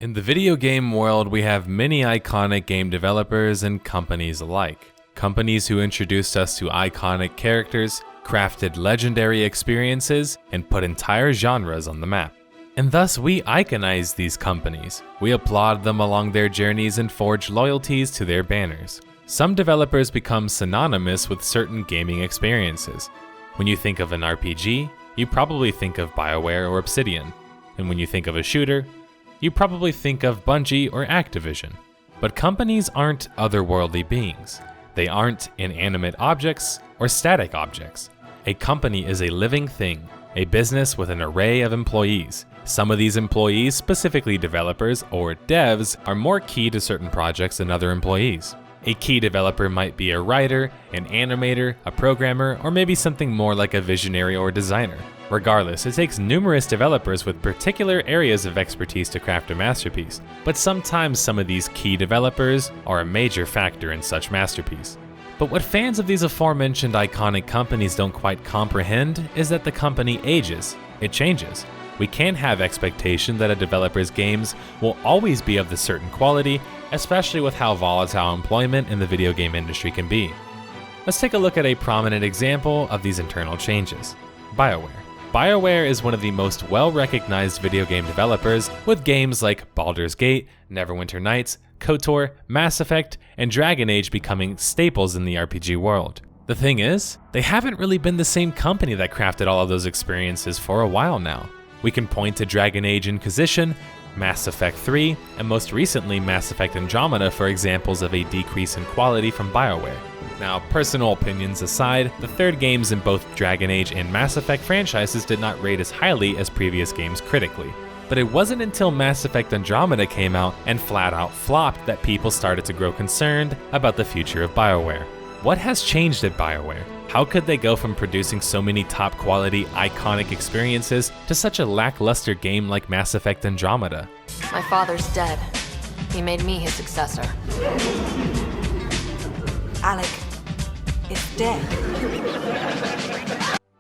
In the video game world, we have many iconic game developers and companies alike. Companies who introduced us to iconic characters, crafted legendary experiences, and put entire genres on the map. And thus, we iconize these companies. We applaud them along their journeys and forge loyalties to their banners. Some developers become synonymous with certain gaming experiences. When you think of an RPG, you probably think of BioWare or Obsidian. And when you think of a shooter, you probably think of Bungie or Activision. But companies aren't otherworldly beings. They aren't inanimate objects or static objects. A company is a living thing, a business with an array of employees. Some of these employees, specifically developers or devs, are more key to certain projects than other employees. A key developer might be a writer, an animator, a programmer, or maybe something more like a visionary or designer. Regardless, it takes numerous developers with particular areas of expertise to craft a masterpiece, but sometimes some of these key developers are a major factor in such masterpiece. But what fans of these aforementioned iconic companies don't quite comprehend is that the company ages, it changes. We can't have expectation that a developer's games will always be of the certain quality, especially with how volatile employment in the video game industry can be. Let's take a look at a prominent example of these internal changes. BioWare. BioWare is one of the most well-recognized video game developers, with games like Baldur's Gate, Neverwinter Nights, KOTOR, Mass Effect, and Dragon Age becoming staples in the RPG world. The thing is, they haven't really been the same company that crafted all of those experiences for a while now. We can point to Dragon Age Inquisition, Mass Effect 3, and most recently Mass Effect Andromeda for examples of a decrease in quality from BioWare. Now, personal opinions aside, the third games in both Dragon Age and Mass Effect franchises did not rate as highly as previous games critically. But it wasn't until Mass Effect Andromeda came out and flat out flopped that people started to grow concerned about the future of BioWare. What has changed at BioWare? How could they go from producing so many top quality, iconic experiences to such a lackluster game like Mass Effect Andromeda? My father's dead. He made me his successor. Alec is dead.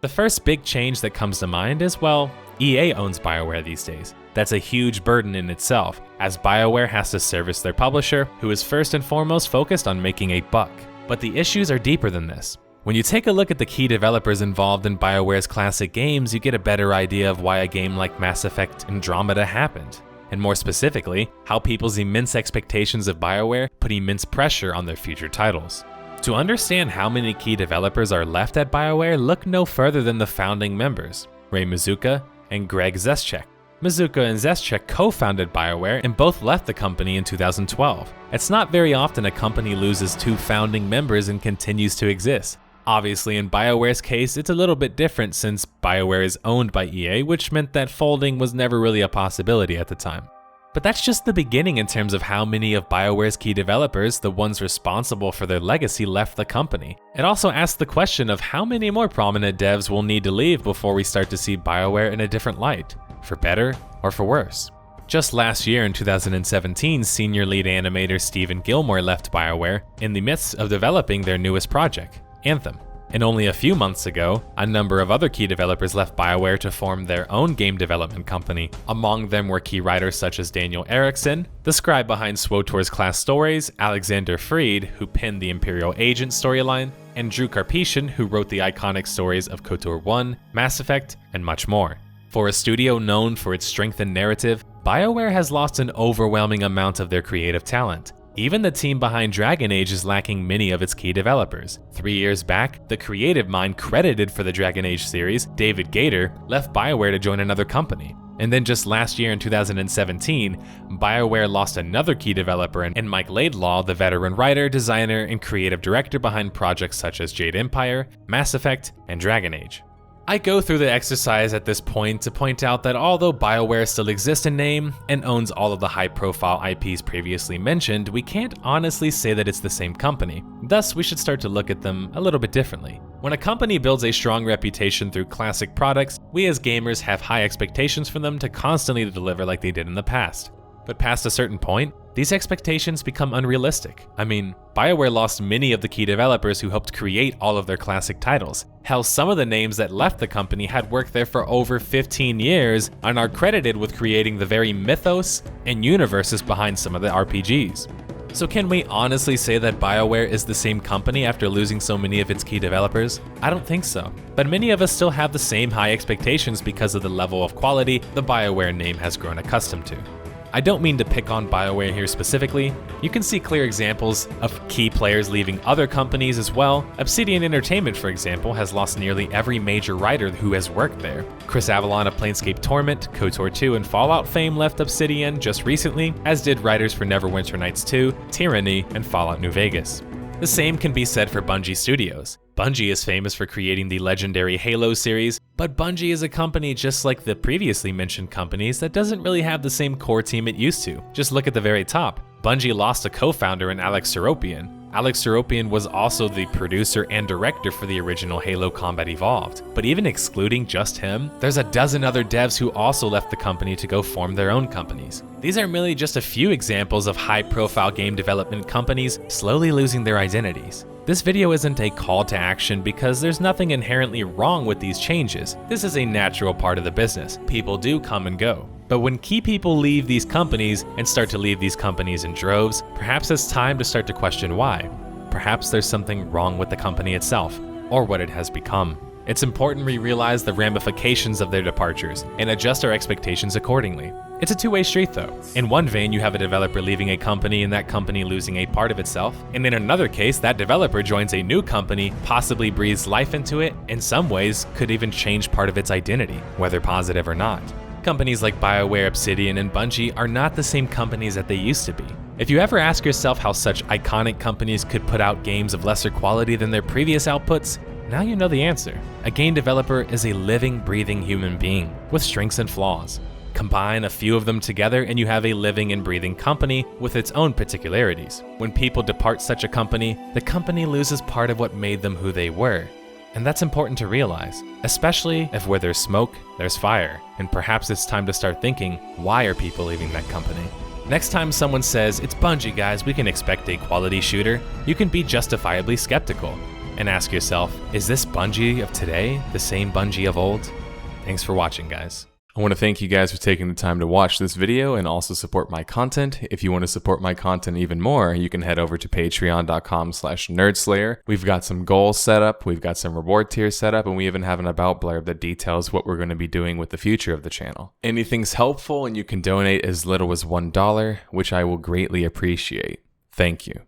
The first big change that comes to mind is, well, EA owns BioWare these days. That's a huge burden in itself, as BioWare has to service their publisher, who is first and foremost focused on making a buck. But the issues are deeper than this. When you take a look at the key developers involved in BioWare's classic games, you get a better idea of why a game like Mass Effect Andromeda happened. And more specifically, how people's immense expectations of BioWare put immense pressure on their future titles. To understand how many key developers are left at BioWare, look no further than the founding members, Ray Mazuka and Greg Zeschek. Mazuka and Zeschek co-founded BioWare and both left the company in 2012. It's not very often a company loses two founding members and continues to exist. Obviously, in BioWare's case, it's a little bit different since BioWare is owned by EA, which meant that folding was never really a possibility at the time. But that's just the beginning in terms of how many of BioWare's key developers, the ones responsible for their legacy, left the company. It also asks the question of how many more prominent devs will need to leave before we start to see BioWare in a different light, for better or for worse. Just last year in 2017, senior lead animator Stephen Gilmore left BioWare in the midst of developing their newest project, Anthem. And only a few months ago, a number of other key developers left BioWare to form their own game development company. Among them were key writers such as Daniel Erickson, the scribe behind SWTOR's Class Stories, Alexander Freed, who penned the Imperial Agent storyline, and Drew Karpyshyn, who wrote the iconic stories of KOTOR 1, Mass Effect, and much more. For a studio known for its strength in narrative, BioWare has lost an overwhelming amount of their creative talent. Even the team behind Dragon Age is lacking many of its key developers. 3 years back, the creative mind credited for the Dragon Age series, David Gator, left BioWare to join another company. And then just last year in 2017, BioWare lost another key developer in Mike Laidlaw, the veteran writer, designer, and creative director behind projects such as Jade Empire, Mass Effect, and Dragon Age. I go through the exercise at this point to point out that although BioWare still exists in name and owns all of the high-profile IPs previously mentioned, we can't honestly say that it's the same company. Thus, we should start to look at them a little bit differently. When a company builds a strong reputation through classic products, we as gamers have high expectations for them to constantly deliver like they did in the past. But past a certain point, these expectations become unrealistic. I mean, BioWare lost many of the key developers who helped create all of their classic titles. Hell, some of the names that left the company had worked there for over 15 years and are credited with creating the very mythos and universes behind some of the RPGs. So can we honestly say that BioWare is the same company after losing so many of its key developers? I don't think so. But many of us still have the same high expectations because of the level of quality the BioWare name has grown accustomed to. I don't mean to pick on BioWare here specifically. You can see clear examples of key players leaving other companies as well. Obsidian Entertainment, for example, has lost nearly every major writer who has worked there. Chris Avalon of Planescape Torment, KOTOR 2, and Fallout fame left Obsidian just recently, as did writers for Neverwinter Nights 2, Tyranny, and Fallout New Vegas. The same can be said for Bungie Studios. Bungie is famous for creating the legendary Halo series, but Bungie is a company just like the previously mentioned companies that doesn't really have the same core team it used to. Just look at the very top. Bungie lost a co-founder in Alex Seropian. Alex Seropian was also the producer and director for the original Halo Combat Evolved. But even excluding just him, there's a dozen other devs who also left the company to go form their own companies. These are merely just a few examples of high-profile game development companies slowly losing their identities. This video isn't a call to action because there's nothing inherently wrong with these changes. This is a natural part of the business. People do come and go. But when key people leave these companies and start to leave these companies in droves, perhaps it's time to start to question why. Perhaps there's something wrong with the company itself, or what it has become. It's important we realize the ramifications of their departures and adjust our expectations accordingly. It's a two-way street though. In one vein, you have a developer leaving a company and that company losing a part of itself. And in another case, that developer joins a new company, possibly breathes life into it, in some ways could even change part of its identity, whether positive or not. Companies like BioWare, Obsidian, and Bungie are not the same companies that they used to be. If you ever ask yourself how such iconic companies could put out games of lesser quality than their previous outputs, now you know the answer. A game developer is a living, breathing human being with strengths and flaws. Combine a few of them together and you have a living and breathing company with its own particularities. When people depart such a company, the company loses part of what made them who they were. And that's important to realize, especially if where there's smoke, there's fire, and perhaps it's time to start thinking, why are people leaving that company? Next time someone says, it's Bungie guys, we can expect a quality shooter, you can be justifiably skeptical and ask yourself, is this Bungie of today the same Bungie of old? Thanks for watching, guys. I want to thank you guys for taking the time to watch this video and also support my content. If you want to support my content even more, you can head over to patreon.com/nerdslayer. We've got some goals set up, we've got some reward tiers set up, and we even have an about blurb that details what we're going to be doing with the future of the channel. Anything's helpful and you can donate as little as $1, which I will greatly appreciate. Thank you.